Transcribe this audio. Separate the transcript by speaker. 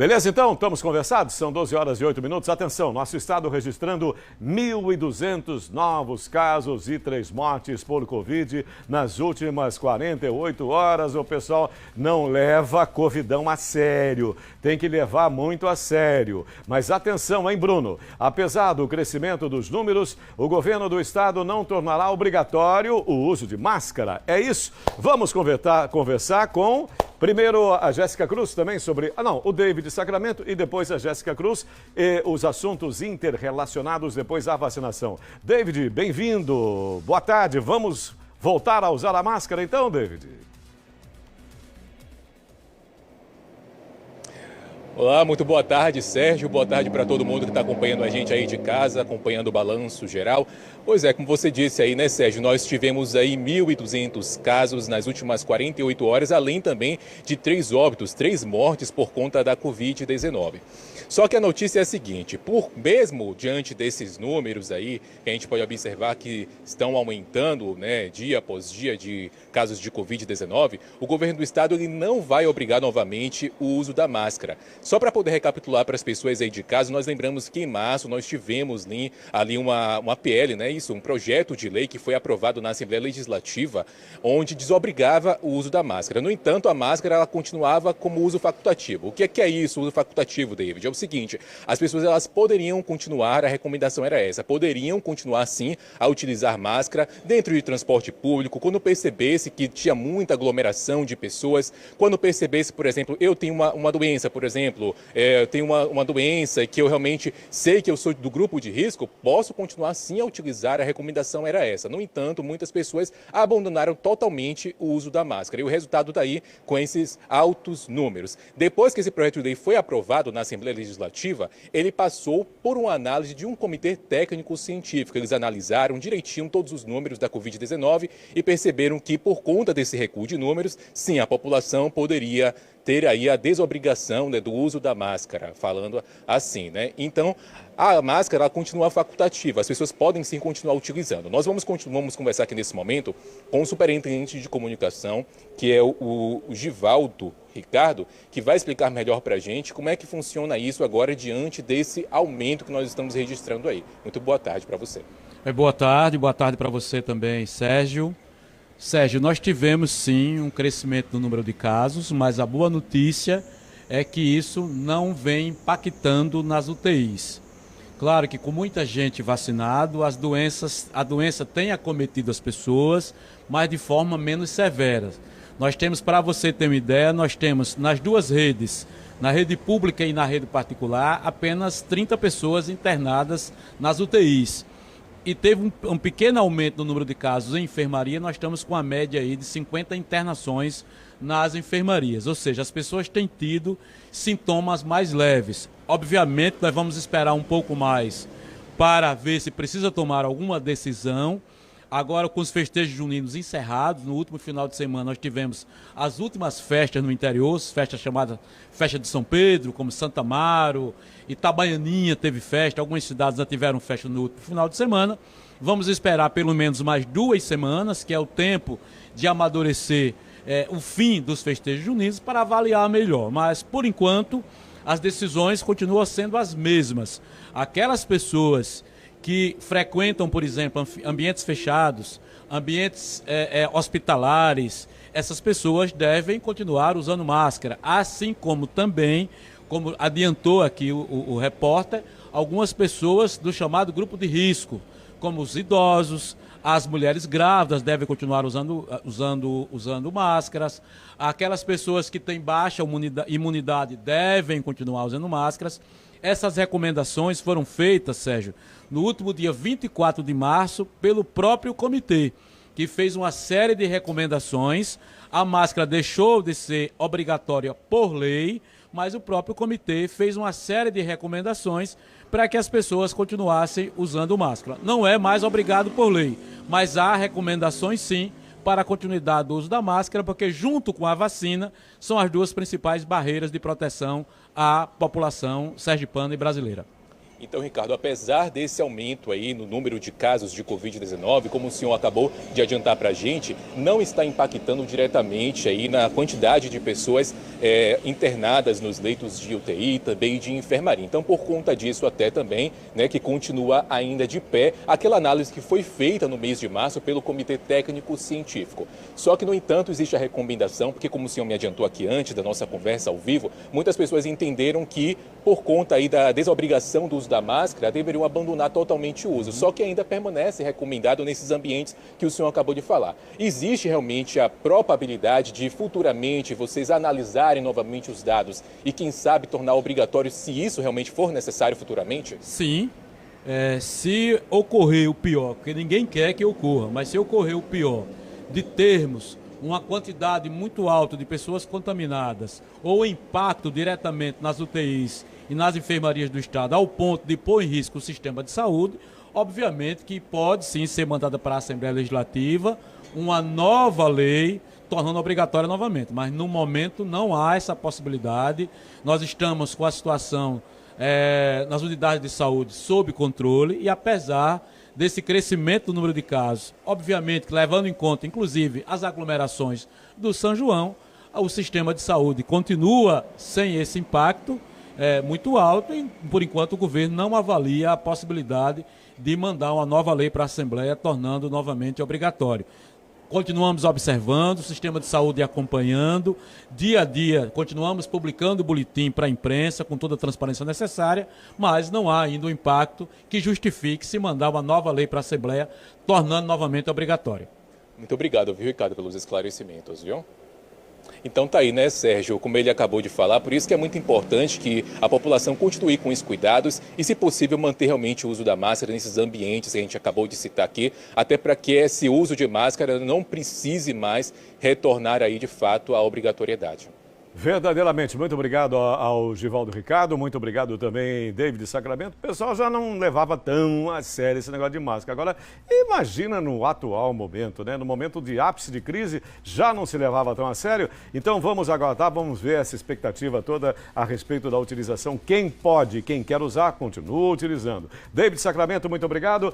Speaker 1: Beleza, então? Estamos conversados? São 12 horas e 8 minutos. Atenção, nosso estado registrando 1.200 novos casos e 3 mortes por Covid nas últimas 48 horas. O pessoal não leva a covidão a sério. Tem que levar muito a sério. Mas atenção, hein, Bruno? Apesar do crescimento dos números, o governo do estado não tornará obrigatório o uso de máscara. É isso? Vamos conversar com... Primeiro, a Jéssica Cruz também sobre... o David Sacramento e depois a Jéssica Cruz e os assuntos interrelacionados depois da vacinação. David, bem-vindo. Boa tarde. Vamos voltar a usar a máscara então, David?
Speaker 2: Olá, muito boa tarde, Sérgio. Boa tarde para todo mundo que está acompanhando a gente aí de casa, acompanhando o balanço geral. Pois é, como você disse aí, né, Sérgio, nós tivemos aí 1.200 casos nas últimas 48 horas, além também de 3 óbitos, 3 mortes por conta da Covid-19. Só que a notícia é a seguinte, mesmo diante desses números aí, que a gente pode observar que estão aumentando, né, dia após dia de casos de Covid-19, o governo do estado ele não vai obrigar novamente o uso da máscara. Só para poder recapitular para as pessoas aí de casa, nós lembramos que em março nós tivemos ali uma PL, né, um projeto de lei que foi aprovado na Assembleia Legislativa, onde desobrigava o uso da máscara. No entanto, a máscara ela continuava como uso facultativo. O que é isso, uso facultativo, David? É o seguinte, as pessoas elas poderiam continuar, a recomendação era essa, poderiam continuar sim a utilizar máscara dentro de transporte público, quando percebesse que tinha muita aglomeração de pessoas, quando percebesse, por exemplo, eu tenho uma doença, por exemplo, eu tenho uma doença que eu realmente sei que eu sou do grupo de risco, posso continuar sim a utilizar, a recomendação era essa. No entanto, muitas pessoas abandonaram totalmente o uso da máscara e o resultado daí com esses altos números. Depois que esse projeto de lei foi aprovado na Assembleia Legislativa, ele passou por uma análise de um comitê técnico-científico. Eles analisaram direitinho todos os números da Covid-19 e perceberam que por conta desse recuo de números, sim, a população poderia ter aí a desobrigação, né, do uso da máscara, falando assim, né? Então, a máscara ela continua facultativa, as pessoas podem sim continuar utilizando. Nós vamos conversar aqui nesse momento com o superintendente de comunicação, que é o Givaldo Ricardo, que vai explicar melhor para a gente como é que funciona isso agora diante desse aumento que nós estamos registrando aí. Muito boa tarde para você.
Speaker 3: Boa tarde para você também, Sérgio. Sérgio, nós tivemos sim um crescimento no número de casos, mas a boa notícia é que isso não vem impactando nas UTIs. Claro que com muita gente vacinada, a doença tem acometido as pessoas, mas de forma menos severa. Nós temos, para você ter uma ideia, nós temos nas duas redes, na rede pública e na rede particular, apenas 30 pessoas internadas nas UTIs. E teve um pequeno aumento no número de casos em enfermaria, nós estamos com a média aí de 50 internações nas enfermarias, ou seja, as pessoas têm tido sintomas mais leves. Obviamente, nós vamos esperar um pouco mais para ver se precisa tomar alguma decisão. Agora, com os festejos juninos encerrados, no último final de semana nós tivemos as últimas festas no interior, festas chamadas Festa de São Pedro, como Santa Amaro, Itabaianinha teve festa, algumas cidades já tiveram festa no último final de semana. Vamos esperar pelo menos mais 2 semanas, que é o tempo de amadurecer o fim dos festejos juninos para avaliar melhor. Mas, por enquanto, as decisões continuam sendo as mesmas. Aquelas pessoas que frequentam, por exemplo, ambientes fechados, ambientes hospitalares, essas pessoas devem continuar usando máscara, assim como também, como adiantou aqui o repórter, algumas pessoas do chamado grupo de risco, como os idosos, as mulheres grávidas devem continuar usando máscaras, aquelas pessoas que têm baixa imunidade devem continuar usando máscaras. Essas recomendações foram feitas, Sérgio, no último dia 24 de março, pelo próprio comitê, que fez uma série de recomendações. A máscara deixou de ser obrigatória por lei, mas o próprio comitê fez uma série de recomendações para que as pessoas continuassem usando máscara. Não é mais obrigado por lei, mas há recomendações sim para a continuidade do uso da máscara, porque junto com a vacina são as duas principais barreiras de proteção à população sergipana e brasileira.
Speaker 2: Então, Ricardo, apesar desse aumento aí no número de casos de Covid-19, como o senhor acabou de adiantar para a gente, não está impactando diretamente aí na quantidade de pessoas internadas nos leitos de UTI, também de enfermaria. Então, por conta disso até também, né, que continua ainda de pé aquela análise que foi feita no mês de março pelo Comitê Técnico Científico. Só que, no entanto, existe a recomendação, porque como o senhor me adiantou aqui antes da nossa conversa ao vivo, muitas pessoas entenderam que, por conta aí da desobrigação do uso da máscara, deveriam abandonar totalmente o uso. Só que ainda permanece recomendado nesses ambientes que o senhor acabou de falar. Existe realmente a probabilidade de futuramente vocês analisarem novamente os dados e, quem sabe, tornar obrigatório se isso realmente for necessário futuramente?
Speaker 3: Sim. Se ocorrer o pior, porque ninguém quer que ocorra, mas se ocorrer o pior de termos uma quantidade muito alta de pessoas contaminadas ou impacto diretamente nas UTIs e nas enfermarias do Estado ao ponto de pôr em risco o sistema de saúde, obviamente que pode sim ser mandada para a Assembleia Legislativa uma nova lei tornando obrigatória novamente, mas no momento não há essa possibilidade. Nós estamos com a situação nas unidades de saúde sob controle e apesar desse crescimento do número de casos, obviamente que levando em conta inclusive as aglomerações do São João, o sistema de saúde continua sem esse impacto muito alto e por enquanto o governo não avalia a possibilidade de mandar uma nova lei para a Assembleia tornando novamente obrigatório. Continuamos observando, o sistema de saúde acompanhando, dia a dia continuamos publicando o boletim para a imprensa com toda a transparência necessária, mas não há ainda um impacto que justifique se mandar uma nova lei para a Assembleia, tornando novamente obrigatório.
Speaker 2: Muito obrigado, viu, Ricardo, pelos esclarecimentos, viu? Então tá aí, né, Sérgio, como ele acabou de falar, por isso que é muito importante que a população continue com esses cuidados e, se possível, manter realmente o uso da máscara nesses ambientes que a gente acabou de citar aqui, até para que esse uso de máscara não precise mais retornar aí, de fato, à obrigatoriedade.
Speaker 1: Verdadeiramente, muito obrigado ao Givaldo Ricardo, muito obrigado também, David Sacramento. O pessoal já não levava tão a sério esse negócio de máscara. Agora, imagina no atual momento, né? No momento de ápice de crise, já não se levava tão a sério. Então vamos aguardar, vamos ver essa expectativa toda a respeito da utilização. Quem pode, quem quer usar, continua utilizando. David Sacramento, muito obrigado.